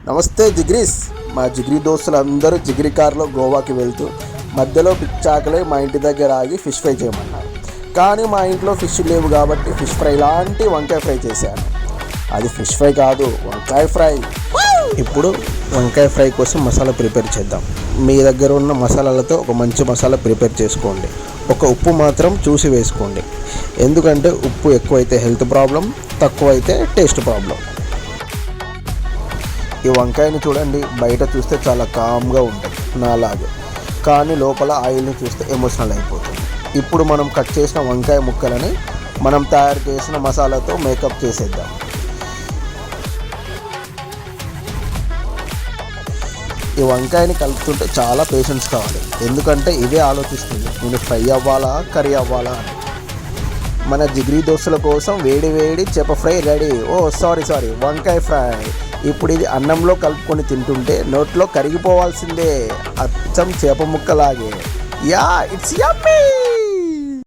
నమస్తే జిగ్రీస్. మా జిగ్రీ దోస్తులందరూ జిగ్రీ కార్లో గోవాకి వెళ్తూ మధ్యలో పిచ్చాకలే మా ఇంటి దగ్గర ఆగి ఫిష్ ఫ్రై చేయమన్నారు. కానీ మా ఇంట్లో ఫిష్ లేవు కాబట్టి ఫిష్ ఫ్రై లాంటి వంకాయ ఫ్రై చేశాను. అది ఫిష్ ఫ్రై కాదు, వంకాయ ఫ్రై. ఇప్పుడు వంకాయ ఫ్రై కోసం మసాలా ప్రిపేర్ చేద్దాం. మీ దగ్గర ఉన్న మసాలాలతో ఒక మంచి మసాలా ప్రిపేర్ చేసుకోండి. ఒక ఉప్పు మాత్రం చూసి వేసుకోండి, ఎందుకంటే ఉప్పు ఎక్కువైతే హెల్త్ ప్రాబ్లం, తక్కువైతే టేస్ట్ ప్రాబ్లం. ఈ వంకాయని చూడండి, బయట చూస్తే చాలా కామ్గా ఉంటుంది నాలాగే, కానీ లోపల ఆయిల్ని చూస్తే ఎమోషనల్ అయిపోతుంది. ఇప్పుడు మనం కట్ చేసిన వంకాయ ముక్కలని మనం తయారు చేసిన మసాలాతో మేకప్ చేసేద్దాం. ఈ వంకాయని కలుపుతుంటే చాలా పేషెన్స్ కావాలి, ఎందుకంటే ఇదే ఆలోచిస్తుంది నేను ఫ్రై అవ్వాలా కర్రీ అవ్వాలా అని. మన జిగ్రీ దోస్తుల కోసం వేడి వేడి చేప ఫ్రై రెడీ. సారీ వంకాయ ఫ్రై. ఇప్పుడు ఇది అన్నంలో కలుపుకొని తింటుంటే నోట్లో కరిగిపోవాల్సిందే, అచ్చం చేప ముక్కలాగే. Yeah, it's yummy.